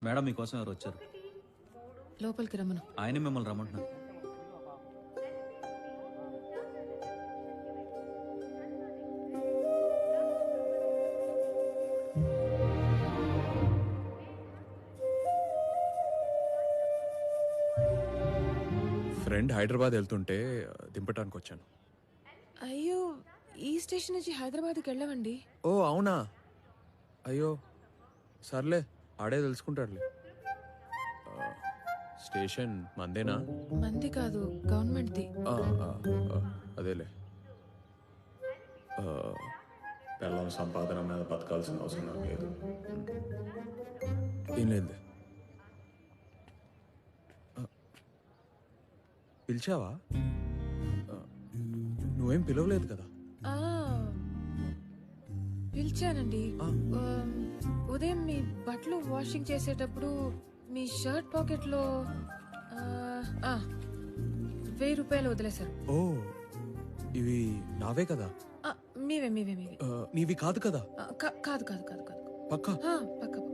Madam మీకోసం ఎవరు వచ్చారు? లోపలికి రమ్మను. ఆయనే మిమ్మల్ని రమ్మంటున్నారు. ఫ్రెండ్ హైదరాబాద్ వెళ్తుంటే దింపటానికి వచ్చాను. అయ్యో, ఈ స్టేషన్ నుంచి హైదరాబాద్కి వెళ్ళవండి. ఓ అవునా? అయ్యో సర్లే, ఆడే తెలుసుకుంటాడులే. స్టేషన్ మందేనా? మంది కాదు, గవర్నమెంట్ది. అదేలే. పిల్లల సంపాదన మీద బతకాల్సిన అవసరం నాకు లేదు. ఏం లేదు. పిలిచావా? నువ్వేం పిలవలేదు కదా? ఆ, పిలిచానండి. ఉదయం మీ బట్టలు వాషింగ్ చేసేటప్పుడు మీ షర్ట్ పాకెట్ లో 1000 రూపాయలు వదిలేశారు. ఓ, ఇవి నావే కదా? మీవే మీవే మీవే. నీవి కాదు కదా? కాదు కాదు కాదు కాదు. పక్కా? పక్క పక్క.